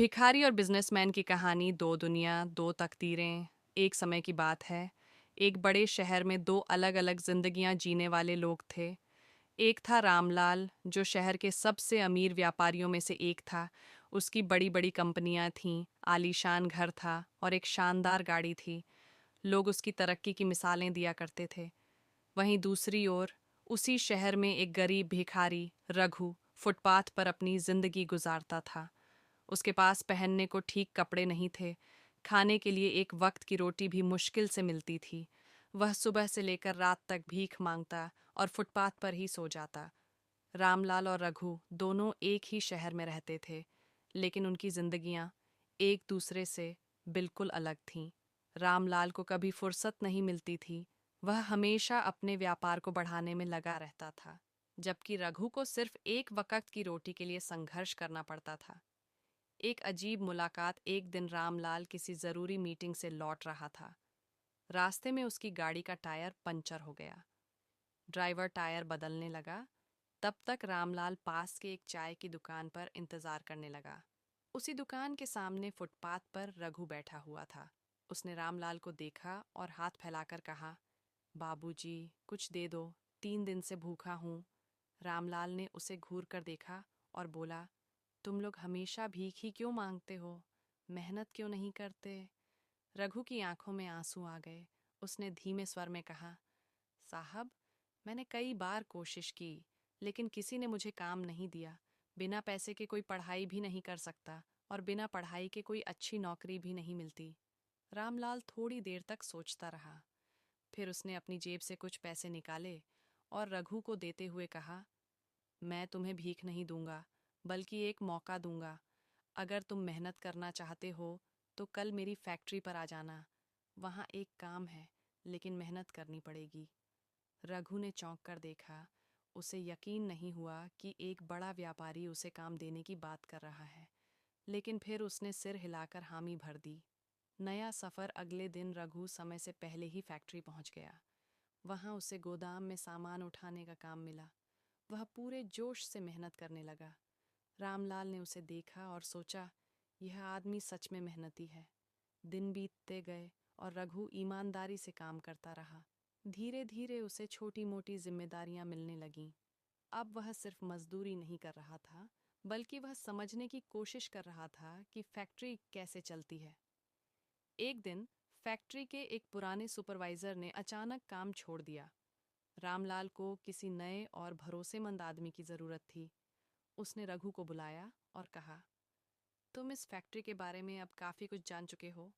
भिखारी और बिजनेसमैन की कहानी। दो दुनिया, दो तकदीरें। एक समय की बात है। एक बड़े शहर में दो अलग अलग जिंदगियां जीने वाले लोग थे। एक था रामलाल, जो शहर के सबसे अमीर व्यापारियों में से एक था। उसकी बड़ी बड़ी कंपनियां थीं, आलीशान घर था और एक शानदार गाड़ी थी। लोग उसकी तरक्की की मिसालें दिया करते थे। वहीं दूसरी ओर उसी शहर में एक गरीब भिखारी रघु फुटपाथ पर अपनी जिंदगी गुजारता था। उसके पास पहनने को ठीक कपड़े नहीं थे। खाने के लिए एक वक्त की रोटी भी मुश्किल से मिलती थी। वह सुबह से लेकर रात तक भीख मांगता और फुटपाथ पर ही सो जाता। रामलाल और रघु दोनों एक ही शहर में रहते थे, लेकिन उनकी जिंदगियां एक दूसरे से बिल्कुल अलग थीं। रामलाल को कभी फुर्सत नहीं मिलती थी। वह हमेशा अपने व्यापार को बढ़ाने में लगा रहता था, जबकि रघु को सिर्फ एक वक्त की रोटी के लिए संघर्ष करना पड़ता था। एक अजीब मुलाकात। एक दिन रामलाल किसी जरूरी मीटिंग से लौट रहा था। रास्ते में उसकी गाड़ी का टायर पंचर हो गया। ड्राइवर टायर बदलने लगा। तब तक रामलाल पास के एक चाय की दुकान पर इंतजार करने लगा। उसी दुकान के सामने फुटपाथ पर रघु बैठा हुआ था। उसने रामलाल को देखा और हाथ फैलाकर कहा, बाबूजी, कुछ दे दो, 3 दिन से भूखा हूँ। रामलाल ने उसे घूर कर देखा और बोला, तुम लोग हमेशा भीख ही क्यों मांगते हो? मेहनत क्यों नहीं करते? रघु की आंखों में आंसू आ गए। उसने धीमे स्वर में कहा, साहब, मैंने कई बार कोशिश की, लेकिन किसी ने मुझे काम नहीं दिया। बिना पैसे के कोई पढ़ाई भी नहीं कर सकता और बिना पढ़ाई के कोई अच्छी नौकरी भी नहीं मिलती। रामलाल थोड़ी देर तक सोचता रहा। फिर उसने अपनी जेब से कुछ पैसे निकाले और रघु को देते हुए कहा, मैं तुम्हें भीख नहीं दूंगा, बल्कि एक मौका दूंगा। अगर तुम मेहनत करना चाहते हो तो कल मेरी फैक्ट्री पर आ जाना। वहाँ एक काम है, लेकिन मेहनत करनी पड़ेगी। रघु ने चौंक कर देखा। उसे यकीन नहीं हुआ कि एक बड़ा व्यापारी उसे काम देने की बात कर रहा है, लेकिन फिर उसने सिर हिलाकर हामी भर दी। नया सफ़र। अगले दिन रघु समय से पहले ही फैक्ट्री पहुंच गया। वहाँ उसे गोदाम में सामान उठाने का काम मिला। वह पूरे जोश से मेहनत करने लगा। रामलाल ने उसे देखा और सोचा, यह आदमी सच में मेहनती है। दिन बीतते गए और रघु ईमानदारी से काम करता रहा। धीरे धीरे उसे छोटी मोटी जिम्मेदारियां मिलने लगीं। अब वह सिर्फ मजदूरी नहीं कर रहा था, बल्कि वह समझने की कोशिश कर रहा था कि फैक्ट्री कैसे चलती है। एक दिन फैक्ट्री के एक पुराने सुपरवाइजर ने अचानक काम छोड़ दिया। रामलाल को किसी नए और भरोसेमंद आदमी की जरूरत थी। उसने रघु को बुलाया और कहा, तुम इस फैक्ट्री के बारे में अब काफ़ी कुछ जान चुके हो।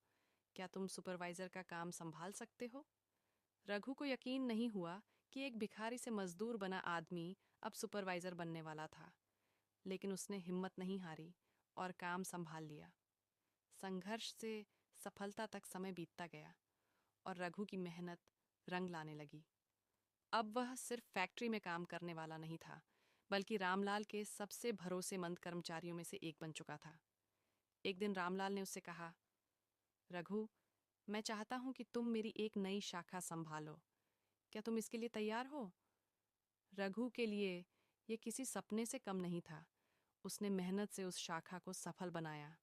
क्या तुम सुपरवाइज़र का काम संभाल सकते हो? रघु को यकीन नहीं हुआ कि एक भिखारी से मजदूर बना आदमी अब सुपरवाइज़र बनने वाला था, लेकिन उसने हिम्मत नहीं हारी और काम संभाल लिया। संघर्ष से सफलता तक समय बीतता गया और रघु की मेहनत रंग लाने लगी। अब वह सिर्फ फैक्ट्री में काम करने वाला नहीं था, बल्कि रामलाल के सबसे भरोसेमंद कर्मचारियों में से एक बन चुका था। एक दिन रामलाल ने उससे कहा, रघु, मैं चाहता हूं कि तुम मेरी एक नई शाखा संभालो। क्या तुम इसके लिए तैयार हो? रघु के लिए यह किसी सपने से कम नहीं था। उसने मेहनत से उस शाखा को सफल बनाया।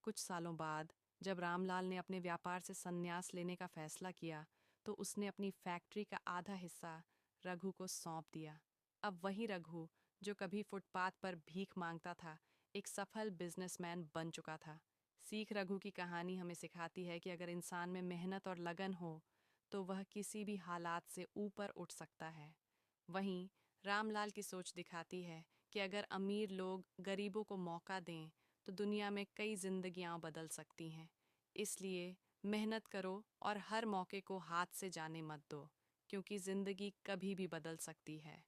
कुछ सालों बाद जब रामलाल ने अपने व्यापार से संन्यास लेने का फैसला किया, तो उसने अपनी फैक्ट्री का आधा हिस्सा रघु को सौंप दिया। अब वही रघु, जो कभी फुटपाथ पर भीख मांगता था, एक सफल बिजनेसमैन बन चुका था। सीख। रघु की कहानी हमें सिखाती है कि अगर इंसान में मेहनत और लगन हो, तो वह किसी भी हालात से ऊपर उठ सकता है। वहीं रामलाल की सोच दिखाती है कि अगर अमीर लोग गरीबों को मौका दें, तो दुनिया में कई जिंदगियां बदल सकती हैं। इसलिए मेहनत करो और हर मौके को हाथ से जाने मत दो, क्योंकि जिंदगी कभी भी बदल सकती है।